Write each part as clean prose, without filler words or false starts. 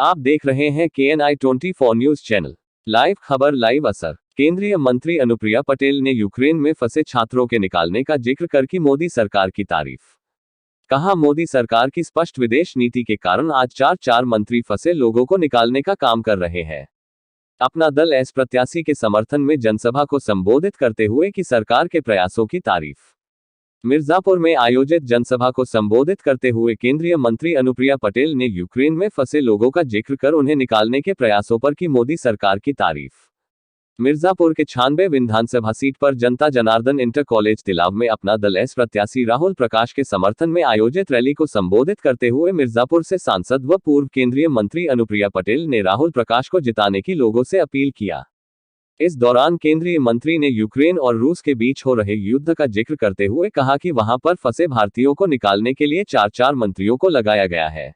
आप देख रहे हैं KNI 24 न्यूज चैनल। लाइव खबर, लाइव असर। केंद्रीय मंत्री अनुप्रिया पटेल ने यूक्रेन में फंसे छात्रों के निकालने का जिक्र कर की मोदी सरकार की तारीफ। कहा, मोदी सरकार की स्पष्ट विदेश नीति के कारण आज चार मंत्री फंसे लोगों को निकालने का काम कर रहे हैं। अपना दल एस प्रत्याशी के समर्थन में जनसभा को संबोधित करते हुए की सरकार के प्रयासों की तारीफ। मिर्जापुर में आयोजित जनसभा को संबोधित करते हुए केंद्रीय मंत्री अनुप्रिया पटेल ने यूक्रेन में फंसे लोगों का जिक्र कर उन्हें निकालने के प्रयासों पर की मोदी सरकार की तारीफ। मिर्जापुर के 96 विधानसभा सीट पर जनता जनार्दन इंटर कॉलेज तिलाव में अपना दल एस प्रत्याशी राहुल प्रकाश के समर्थन में आयोजित रैली को संबोधित करते हुए मिर्जापुर से सांसद व पूर्व केंद्रीय मंत्री अनुप्रिया पटेल ने राहुल प्रकाश को जिताने की लोगों से अपील किया। इस दौरान केंद्रीय मंत्री ने यूक्रेन और रूस के बीच हो रहे युद्ध का जिक्र करते हुए कहा कि वहां पर फंसे भारतीयों को निकालने के लिए चार मंत्रियों को लगाया गया है।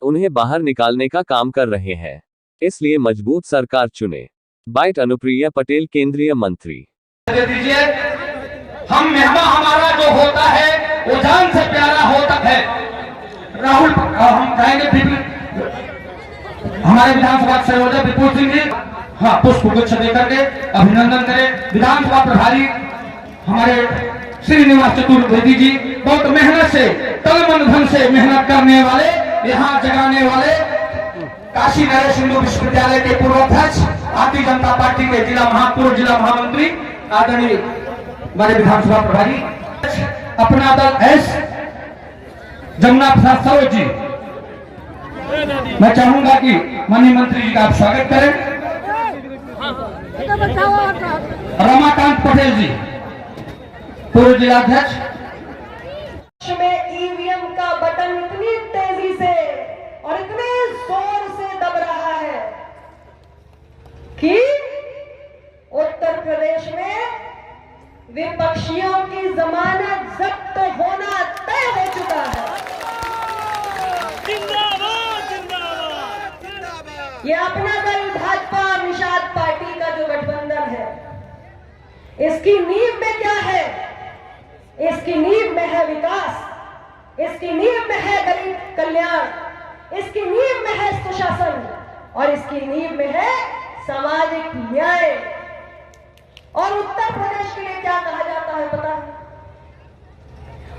उन्हें बाहर निकालने का काम कर रहे हैं, इसलिए मजबूत सरकार चुने। बाइट अनुप्रिया पटेल, केंद्रीय मंत्री। दे दीजिए, हम मेहमान हमारा जो होता है वो जान से प्यारा होता है। राहुल हम जाएंगे हमारे विधानसभा संयोजक विपुल सिंह जी, हाँ, पुष्प गुच्छ देकर के अभिनंदन करें। विधानसभा प्रभारी हमारे श्रीनिवास चतुर्वेदी जी, बहुत मेहनत से, तन मन धन से मेहनत करने वाले, यहाँ जगाने वाले, काशी नरेश हिंदू विश्वविद्यालय के पूर्व अध्यक्ष, भारतीय जनता पार्टी के पूर्व जिला महामंत्री आदरणीय हमारे विधानसभा प्रभारी, अपना दल एस जमुना प्रसाद सरोज जी, मैं चाहूंगा कि माननीय मंत्री जी का आप स्वागत करें। रमाकांत पटेल जी, पूर्व जिलाध्यक्ष। में ईवीएम का बटन इतनी तेजी से और इतने जोर से दब रहा है कि उत्तर प्रदेश में विपक्षियों की जमानत जब्त होना तय हो चुका है। जिंदाबाद जिंदाबाद जिंदाबाद। ये अपना दल भाजपा निषाद पार्टी का जो गठबंधन है, इसकी नींव में क्या है? इसकी नींव में है विकास, इसकी नींव में है गरीब कल्याण, इसकी नींव में है सुशासन और इसकी नींव में है सामाजिक न्याय। और उत्तर प्रदेश के लिए क्या कहा जाता है पता है?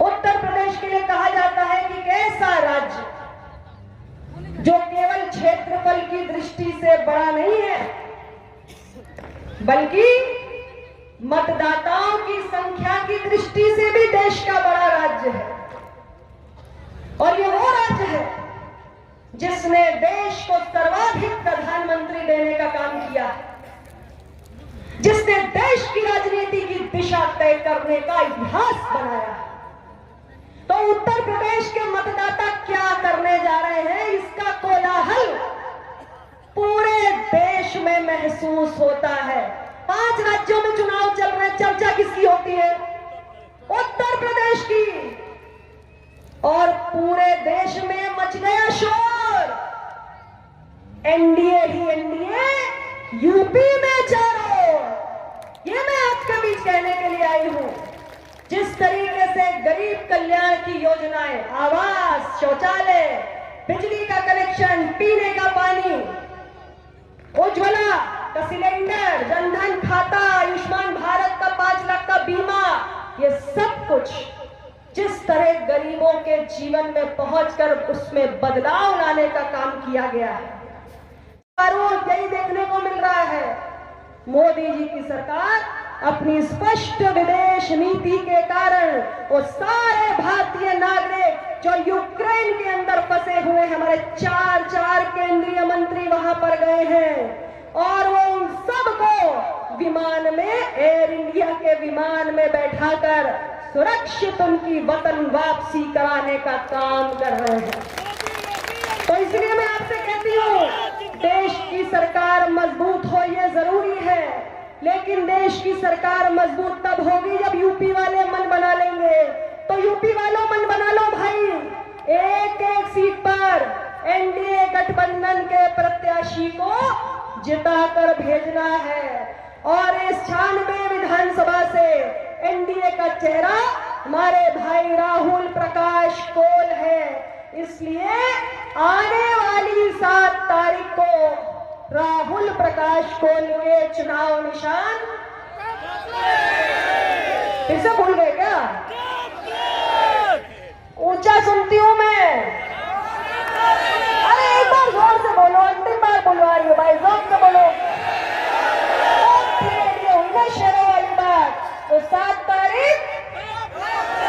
उत्तर प्रदेश के लिए कहा जाता है कि एक ऐसा राज्य जो केवल क्षेत्रफल की दृष्टि से बड़ा नहीं है, बल्कि मतदाताओं की संख्या की दृष्टि से भी देश का बड़ा राज्य है। और ये वो राज्य है जिसने देश को सर्वाधिक प्रधानमंत्री देने का काम किया, जिसने देश की राजनीति की दिशा तय करने का इतिहास बनाया। तो उत्तर प्रदेश के मतदाता क्या करने जा रहे हैं, इसका कोलाहल पूरे देश में महसूस होता है। 5 राज्यों में चुनाव चल रहे, चर्चा किसकी होती है? उत्तर प्रदेश की। और पूरे देश में मच गया शोर, एनडीए ही एनडीए, यूपी में चारों। ये मैं आपके बीच कहने के लिए आई हूं। जिस तरीके से गरीब कल्याण की योजनाएं, आवास, शौचालय, बिजली का कनेक्शन, पीने का पानी, उज्ज्वला का सिलेंडर, जनधन खाता, आयुष्मान भारत का 5 लाख का बीमा, ये सब कुछ जिस तरह गरीबों के जीवन में पहुंचकर उसमें बदलाव लाने का काम किया गया है, रोज यही देखने को मिल रहा है। मोदी जी की सरकार अपनी स्पष्ट विदेश नीति के कारण वो सारे भारतीय नागरिक जो यूक्रेन के अंदर फंसे हुए हैं, हमारे 4 केंद्रीय मंत्री वहां पर गए हैं और वो उन सबको विमान में, एयर इंडिया के विमान में बैठाकर सुरक्षित उनकी वतन वापसी कराने का काम कर रहे हैं। तो इसलिए मैं आपसे कहती हूँ, देश की सरकार मजबूत हो ये जरूरी है, लेकिन देश की सरकार मजबूत तब होगी जब यूपी वाले मन बना लेंगे। तो यूपी वालों मन बना लो भाई, एक सीट पर एनडीए गठबंधन के प्रत्याशी को जिताकर भेजना है। और इस 96 विधानसभा से एनडीए का चेहरा हमारे भाई राहुल प्रकाश कोल है। इसलिए आने वाली 7 तारीख को राहुल प्रकाश को लिए चुनाव निशान फिर से भूल गए क्या? ऊंचा सुनती हूं मैं। अरे एक बार जोर से बोलो, अंतिम बार बुलवा रही हो भाई, जोर से बोलो। ये हुई ना शेरों वाली बात। तो 7 तारीख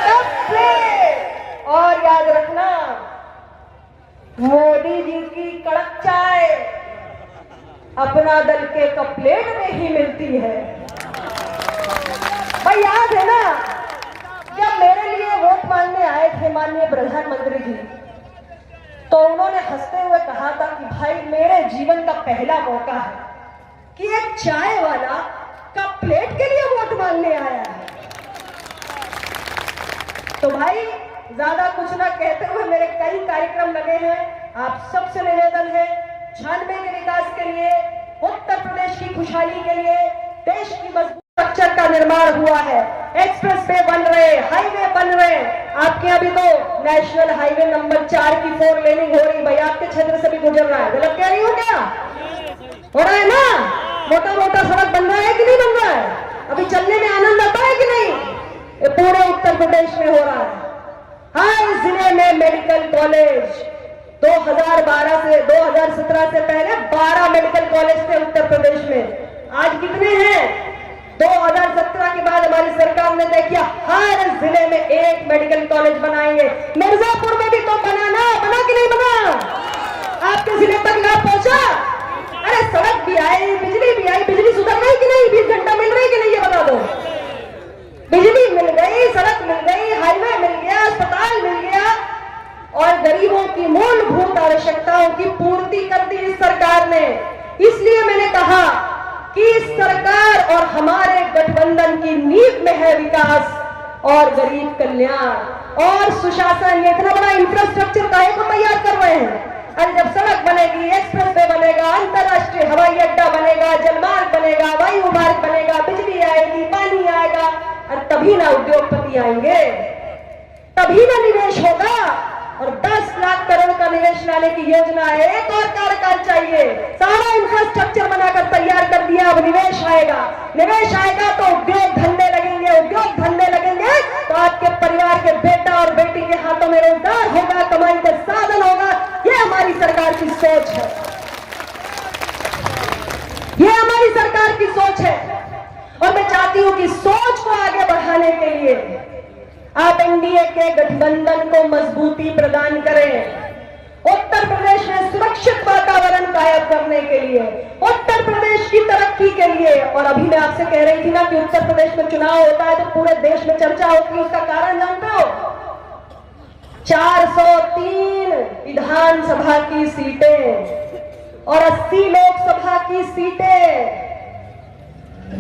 कब से? और याद रखना, मोदी जी की कड़क चाय अपना दल के कप प्लेट में ही मिलती है भाई। याद है ना, जब मेरे लिए वोट मांगने आए थे माननीय प्रधानमंत्री जी, तो उन्होंने हंसते हुए कहा था कि भाई मेरे जीवन का पहला मौका है कि एक चाय वाला कप प्लेट के लिए वोट मांगने आया है। तो भाई ज्यादा कुछ ना कहते हुए मेरे कई कार्यक्रम लगे हैं। आप सबसे निवेदन है, 96 के विकास के लिए, उत्तर प्रदेश की खुशहाली के लिए, देश की मजबूत स्ट्रक्चर का निर्माण हुआ है। एक्सप्रेस वे बन रहे, हाईवे बन रहे। आपके अभी तो नेशनल हाईवे नंबर 4 की 4 लेनिंग हो रही, भाई आपके क्षेत्र से भी गुजर रहा है। गलत कह रही हूं क्या? हो रहा है ना? मोटा मोटा सड़क बन रहा है कि नहीं बन रहा है? अभी चलने में आनंद आता है कि नहीं? ये पूरे उत्तर प्रदेश में हो रहा है। हर जिले में मेडिकल कॉलेज 2012 से 2017 से पहले 12 मेडिकल कॉलेज थे उत्तर प्रदेश में। आज कितने हैं? 2017 के बाद हमारी सरकार ने तय किया हर जिले में एक मेडिकल कॉलेज बनाएंगे। मिर्जापुर में भी तो बना कि नहीं बना? आपके जिले तक लाभ पहुंचा? अरे सड़क भी आई, बिजली भी आई। बिजली सुधर गई कि नहीं? 20 घंटा मिल रही कि नहीं, ये बता दो। बिजली मिल गई, सड़क मिल गई, हाईवे मिल गया, अस्पताल मिल गया और गरीबों की मूलभूत आवश्यकताओं की पूर्ति कर दी इस सरकार ने। इसलिए मैंने कहा कि इस सरकार और हमारे गठबंधन की नींव में है विकास और गरीब कल्याण और सुशासन। ये इतना बड़ा इंफ्रास्ट्रक्चर काहे को तैयार कर रहे हैं? अरे जब सड़क बनेगी, एक्सप्रेस वे बनेगा, अंतरराष्ट्रीय हवाई अड्डा बनेगा, जलमार्ग बनेगा, वायु मार्ग बनेगा, बिजली आएगी, पानी आएगा, और तभी ना उद्योगपति आएंगे, तभी ना निवेश होगा। और 10 लाख करोड़ का निवेश लाने की योजना है। एक और कार्यकाल चाहिए। सारा इंफ्रास्ट्रक्चर बनाकर तैयार कर दिया, अब निवेश आएगा। निवेश आएगा तो उद्योग धंधे लगेंगे, उद्योग धंधे लगेंगे तो आपके परिवार के बेटा और बेटी के हाथों में रोजगार होगा, कमाई का साधन होगा। ये हमारी सरकार की सोच है, ये हमारी सरकार की सोच है। और मैं चाहती हूं कि सोच को आगे बढ़ाने के लिए आप एनडीए के गठबंधन को मजबूती प्रदान करें। उत्तर प्रदेश में सुरक्षित वातावरण कायम करने के लिए, उत्तर प्रदेश की तरक्की के लिए। और अभी मैं आपसे कह रही थी ना कि उत्तर प्रदेश में चुनाव होता है तो पूरे देश में चर्चा होती है। उसका कारण जानते हो? 403 विधानसभा की सीटें और 80 लोकसभा की सीटें।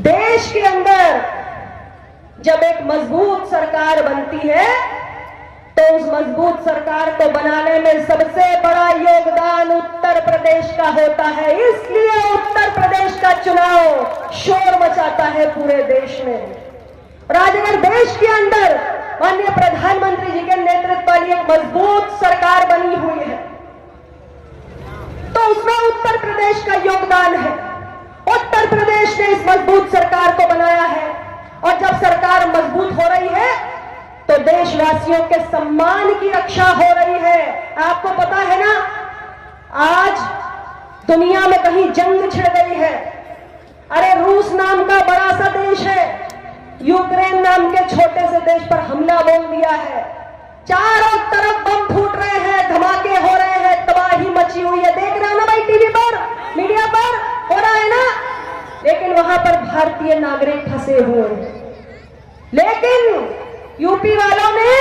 देश के अंदर जब एक मजबूत सरकार बनती है तो उस मजबूत सरकार को बनाने में सबसे बड़ा योगदान उत्तर प्रदेश का होता है। इसलिए उत्तर प्रदेश का चुनाव शोर मचाता है पूरे देश में। और आज अगर देश के अंदर माननीय प्रधानमंत्री जी के नेतृत्व वाली एक मजबूत सरकार बनी हुई है तो उसमें उत्तर प्रदेश का योगदान है। उत्तर प्रदेश ने इस मजबूत सरकार को बनाया है और जब सरकार मजबूत हो रही है तो देशवासियों के सम्मान की रक्षा हो रही है। आपको पता है ना, आज दुनिया में कहीं जंग छिड़ गई है। अरे रूस नाम का बड़ा सा देश है, यूक्रेन नाम के छोटे से देश पर हमला बोल दिया है। चारों तरफ बम फूट रहे हैं, धमाके हो रहे हैं, तबाही मची हुई है। देख रहे हो ना भाई, टीवी पर, मीडिया पर हो रहा है ना। लेकिन वहां पर भारतीय नागरिक फंसे हुए हैं। लेकिन यूपी वालों ने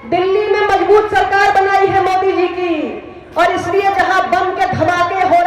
दिल्ली में मजबूत सरकार बनाई है मोदी जी की, और इसलिए जहां बम के धमाके हो